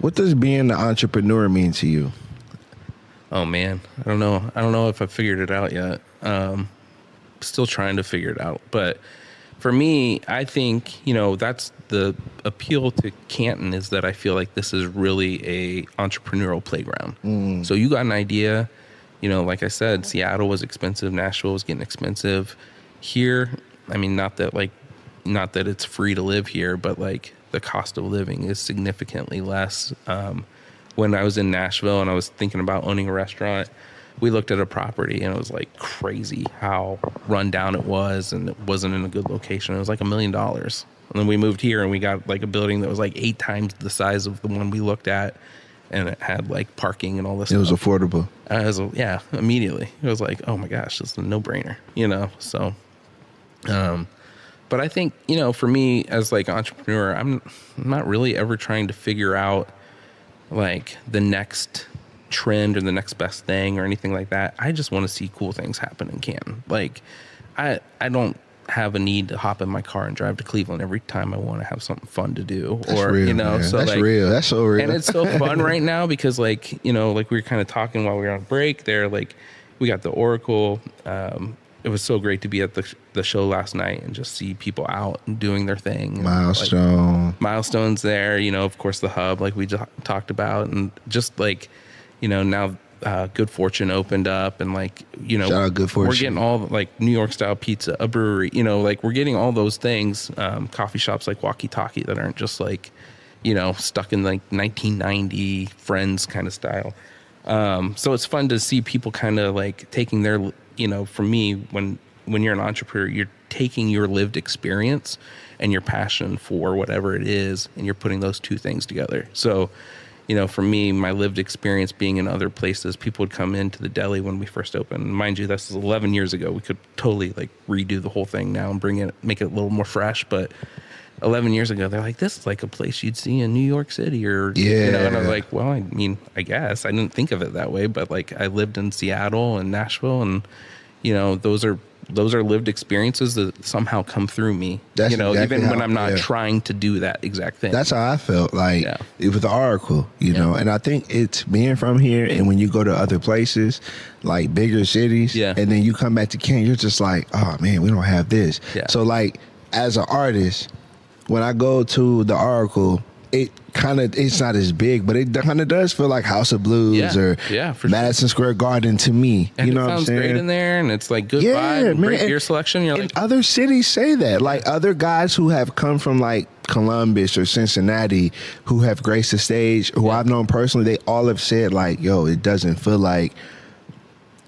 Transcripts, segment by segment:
What does being an entrepreneur mean to you? Oh man, I don't know. I don't know if I figured it out yet. Still trying to figure it out. But for me, I think, that's the appeal to Canton, is that I feel like this is really a entrepreneurial playground. So you got an idea, like I said, Seattle was expensive. Nashville was getting expensive. Here, I mean, not that it's free to live here, but like the cost of living is significantly less. When I was in Nashville and I was thinking about owning a restaurant, we looked at a property and it was like crazy how run down it was, and it wasn't in a good location. It was like $1 million. And then we moved here and we got like a building that was like 8 times the size of the one we looked at, and it had like parking and all this. It was affordable. Yeah, immediately. It was like, oh my gosh, it's a no-brainer, So, but I think, for me as like an entrepreneur, I'm not really ever trying to figure out like the next trend or the next best thing or anything like that. I just want to see cool things happen in Canton. Like I don't have a need to hop in my car and drive to Cleveland every time I want to have something fun to do. That's real, man. So that's like, real. That's so real. And it's so fun right now because like, like we were kind of talking while we were on break there, like we got the Oracle. It was so great to be at the show last night and just see people out and doing their thing. Milestone. Like, Milestone's there, of course the hub like we just talked about, and just like, now Good Fortune opened up, and like, shout out Good Fortune. We're getting all like New York style pizza, a brewery, like we're getting all those things, coffee shops like Walkie Talkie that aren't just like, stuck in like 1990 Friends kind of style. So it's fun to see people kind of like taking their, for me, when you're an entrepreneur, you're taking your lived experience and your passion for whatever it is, and you're putting those two things together. So, for me, my lived experience being in other places, people would come into the deli when we first opened. Mind you, this is 11 years ago. We could totally like redo the whole thing now and make it a little more fresh. But 11 years ago, they're like, this is like a place you'd see in New York City, or, and I was like, well, I mean, I guess I didn't think of it that way, but like I lived in Seattle and Nashville, and, those are lived experiences that somehow come through me, That's exactly even when I'm not trying to do that exact thing. That's how I felt like it was the Oracle, and I think it's being from here, and when you go to other places, like bigger cities, and then you come back to Canton, you're just like, oh man, we don't have this. So like as an artist, when I go to the Oracle, it's not as big, but it kind of does feel like House of Blues or Madison Square Garden to me. And you know what I'm saying? It sounds great in there, and it's like good vibe, man, great beer selection. You're like, other cities say that. Like other guys who have come from like Columbus or Cincinnati who have graced the stage, who I've known personally, they all have said like, yo, it doesn't feel like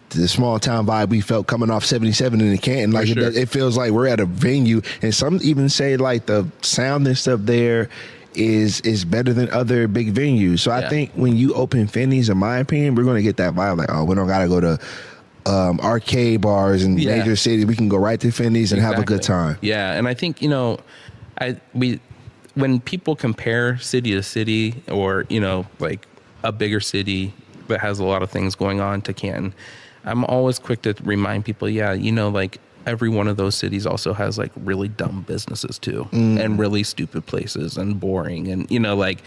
the small town vibe we felt coming off 77 in the Canton. Like it feels like we're at a venue, and some even say like the sound and stuff there is better than other big venues. So I think when you open Finney's, in my opinion, we're going to get that vibe like, oh, we don't got to go to arcade bars in major cities. We can go right to Finney's and have a good time. Yeah, and I think, when people compare city to city, or, like a bigger city that has a lot of things going on to Canton, I'm always quick to remind people, like every one of those cities also has like really dumb businesses too, and really stupid places and boring. And, like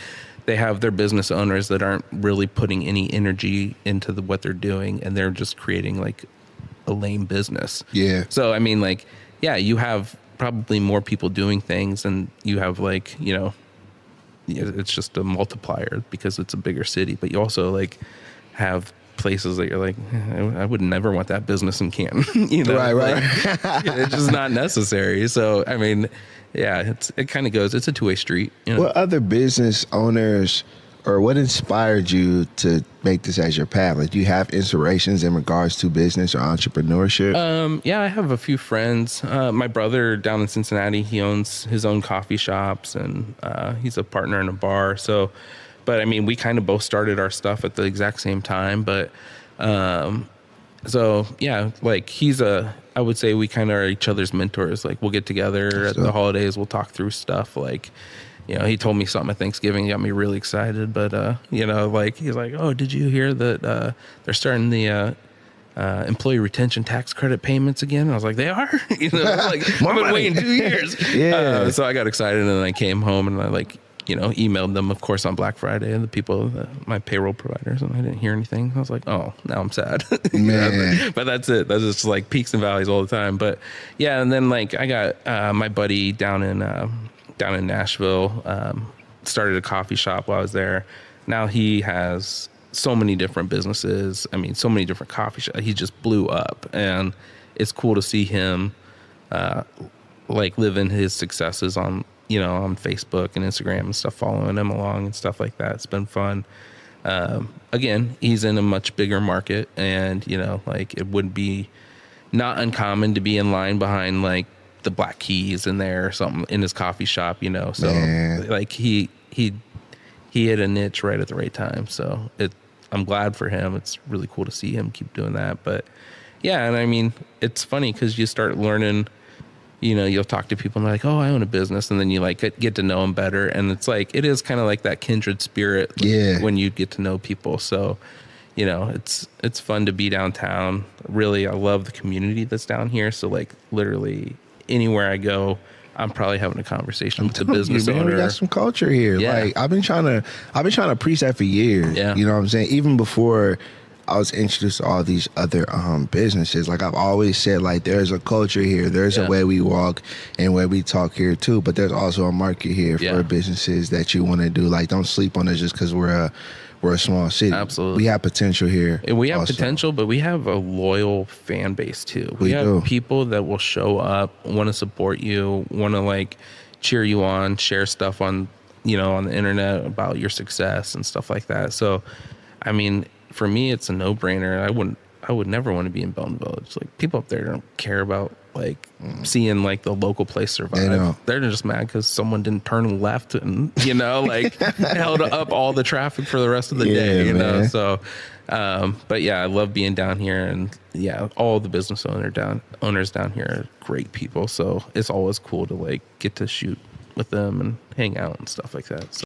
they have their business owners that aren't really putting any energy into what they're doing, and they're just creating like a lame business. Yeah. So, I mean, like, you have probably more people doing things, and you have like, it's just a multiplier because it's a bigger city, but you also like have places that you're like, I would never want that business in Canton. Right. Like, it's just not necessary. So I mean, it kind of goes. It's a two-way street. What other business owners, or what inspired you to make this as your path? Like, do you have inspirations in regards to business or entrepreneurship? I have a few friends. My brother down in Cincinnati, he owns his own coffee shops, and he's a partner in a bar. So. But I mean, we kind of both started our stuff at the exact same time. But like I would say we kind of are each other's mentors. Like we'll get together at the holidays, we'll talk through stuff. Like, he told me something at Thanksgiving, got me really excited. But, like he's like, oh, did you hear that they're starting the employee retention tax credit payments again? I was like, they are? Like, I've been waiting 2 years. So I got excited, and then I came home and I like emailed them, of course, on Black Friday, and the people, my payroll providers, and I didn't hear anything. I was like, oh, now I'm sad. Man. But that's it. That's just like peaks and valleys all the time. But yeah, and then like I got my buddy down in Nashville, started a coffee shop while I was there. Now he has so many different businesses. I mean, so many different coffee shops. He just blew up, and it's cool to see him like living his successes on Facebook and Instagram and stuff, following him along and stuff like that. It's been fun. Again, he's in a much bigger market, and like it would be not uncommon to be in line behind like the Black Keys in there or something in his coffee shop, so Man. like he hit a niche right at the right time. So I'm glad for him. It's really cool to see him keep doing that. But yeah, and I mean, it's funny because you start learning, you'll talk to people and they're like, oh, I own a business. And then you like get to know them better. And it's like, it is kind of like that kindred spirit when you get to know people. So, it's fun to be downtown. Really, I love the community that's down here. So like literally anywhere I go, I'm probably having a conversation with the business owner. We got some culture here. Yeah. Like I've been trying to preach that for years. Yeah. You know what I'm saying? Even before I was introduced to all these other businesses, like I've always said, like there's a culture here. There's a way we walk and way we talk here too. But there's also a market here for businesses that you want to do. Like don't sleep on it just because we're a small city. Absolutely. We have potential here. And we have also. potential, but we have a loyal fan base too. We have do. people that will show up, want to support you, want to like cheer you on, share stuff on, on the internet about your success and stuff like that. So, I mean, for me, it's a no-brainer. I would never want to be in Belton Village. Like people up there don't care about like seeing like the local place survive. They're just mad because someone didn't turn left and like held up all the traffic for the rest of the day. Man. So, but yeah, I love being down here, and yeah, all the business owners down here are great people. So it's always cool to like get to shoot with them and hang out and stuff like that. So.